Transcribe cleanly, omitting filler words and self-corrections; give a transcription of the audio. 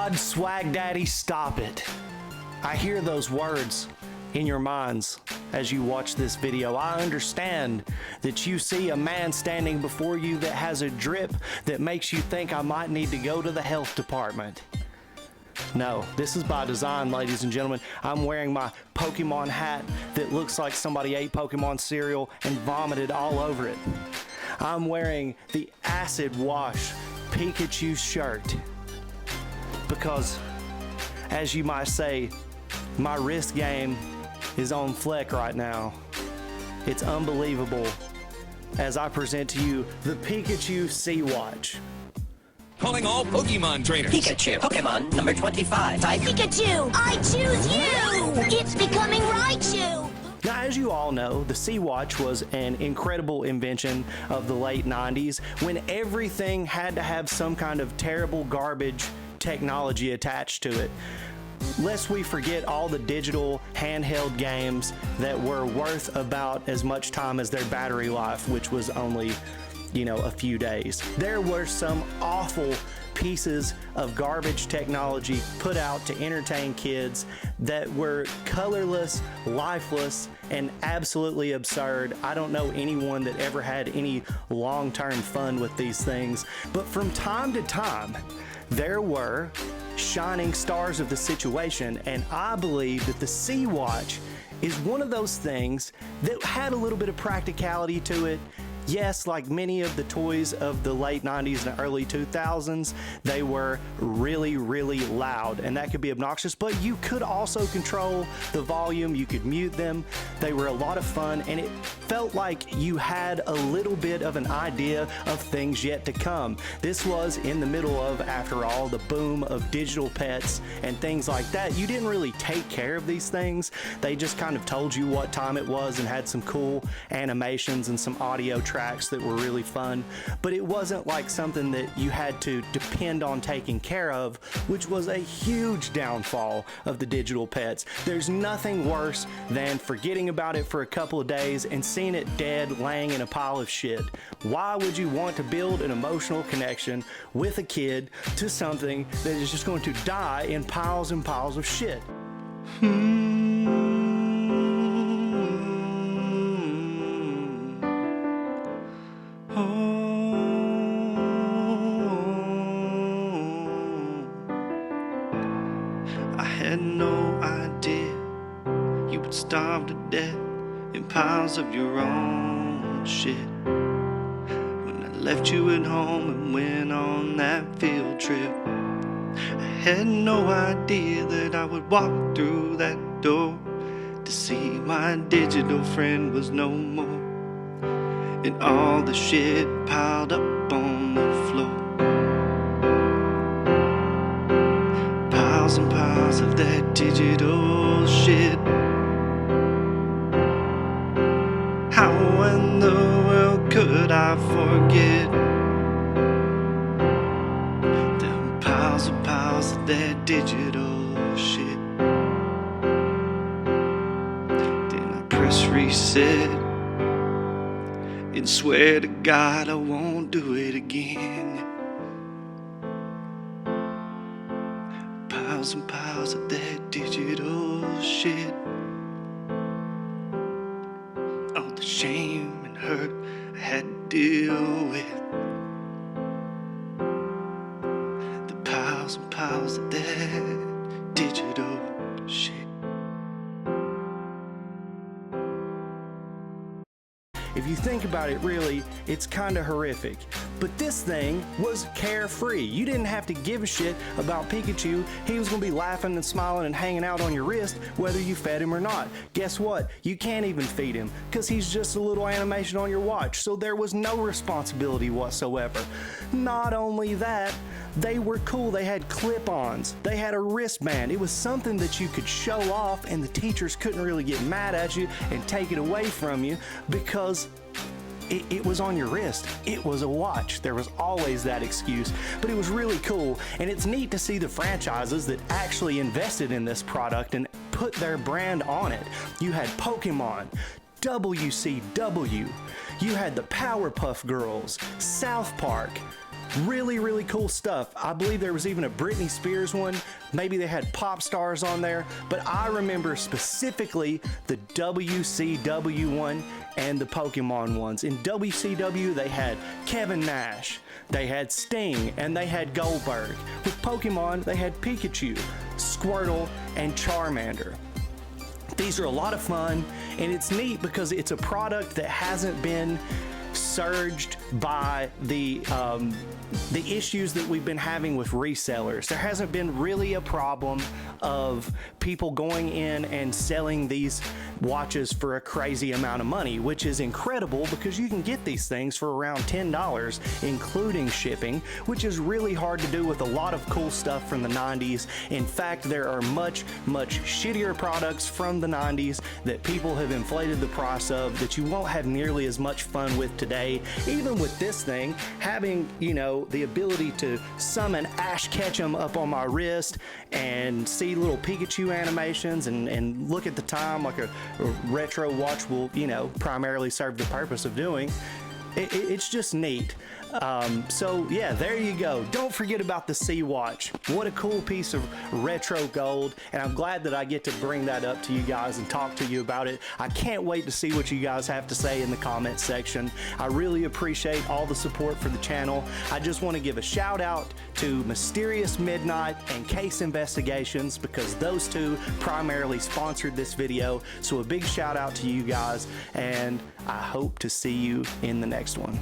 God, Swag Daddy, stop it. I hear those words in your minds as you watch this video. I understand that you see a man standing before you that has a drip that makes you think I might need to go to the health department. No, this is by design, ladies and gentlemen. I'm wearing my Pokemon hat that looks like somebody ate Pokemon cereal and vomited all over it. I'm wearing the Acid Wash Pikachu shirt because, as you might say, my wrist game is on fleek right now. It's unbelievable as I present to you the Pikachu C-Watch. Calling all Pokemon trainers. Pikachu, Pokemon number 25. Type Pikachu, I choose you! It's becoming Raichu! Now, as you all know, the C-Watch was an incredible invention of the late 90s when everything had to have some kind of terrible garbage technology attached to it. Lest we forget all the digital handheld games that were worth about as much time as their battery life, which was only, a few days. There were some awful pieces of garbage technology put out to entertain kids that were colorless, lifeless, and absolutely absurd. I don't know anyone that ever had any long-term fun with these things, but from time to time, there were shining stars of the situation, and I believe that the C-Watch is one of those things that had a little bit of practicality to it. Yes, like many of the toys of the late 90s and early 2000s, they were really, really loud, and that could be obnoxious, but you could also control the volume, you could mute them. They were a lot of fun, and it felt like you had a little bit of an idea of things yet to come. This was in the middle of, after all, the boom of digital pets and things like that. You didn't really take care of these things. They just kind of told you what time it was and had some cool animations and some audio tracks that were really fun, but it wasn't like something that you had to depend on taking care of, which was a huge downfall of the digital pets. There's nothing worse than forgetting about it for a couple of days and seeing it dead laying in a pile of shit. Why would you want to build an emotional connection with a kid to something that is just going to die in piles and piles of shit? I had no idea you would starve to death in piles of your own shit. When I left you at home and went on that field trip, I had no idea that I would walk through that door to see my digital friend was no more, and all the shit piled up on the floor. Piles and piles of that digital shit. How in the world could I forget them piles and piles of that digital shit? Then I press reset and swear to God I won't do it again. Piles and piles of that digital shit. All the shame and hurt I had to deal with. The piles and piles of that digital shit. If you think about it, really, it's kind of horrific. But this thing was carefree. You didn't have to give a shit about Pikachu. He was going to be laughing and smiling and hanging out on your wrist whether you fed him or not. Guess what? You can't even feed him because he's just a little animation on your watch. So there was no responsibility whatsoever. Not only that, they were cool. They had clip-ons. They had a wristband. It was something that you could show off, and the teachers couldn't really get mad at you and take it away from you because it was on your wrist. It was a watch. There was always that excuse, but it was really cool, and it's neat to see the franchises that actually invested in this product and put their brand on it. You had Pokemon, WCW, you had the Powerpuff Girls, South Park, Really cool stuff. I believe there was even a Britney Spears one. Maybe they had pop stars on there, but I remember specifically the WCW one and the Pokemon ones. In WCW, they had Kevin Nash, they had Sting, and they had Goldberg. With Pokemon, they had Pikachu, Squirtle, and Charmander. These are a lot of fun, and it's neat because it's a product that hasn't been surged by the issues that we've been having with resellers. There hasn't been really a problem of people going in and selling these watches for a crazy amount of money, which is incredible because you can get these things for around $10, including shipping, which is really hard to do with a lot of cool stuff from the 90s. In fact, there are much shittier products from the 90s that people have inflated the price of that you won't have nearly as much fun with today. Even with this thing, having, you know, the ability to summon Ash Ketchum up on my wrist and see little Pikachu animations and look at the time like a retro watch will, you know, primarily serve the purpose of doing. It's just neat. So yeah, there you go. Don't forget about the C-Watch. What a cool piece of retro gold, and I'm glad that I get to bring that up to you guys and talk to you about it. I can't wait to see what you guys have to say in the comment section. I really appreciate all the support for the channel. I just want to give a shout out to Mysterious Midnight and Case Investigations because those two primarily sponsored this video. So a big shout out to you guys, and I hope to see you in the next one.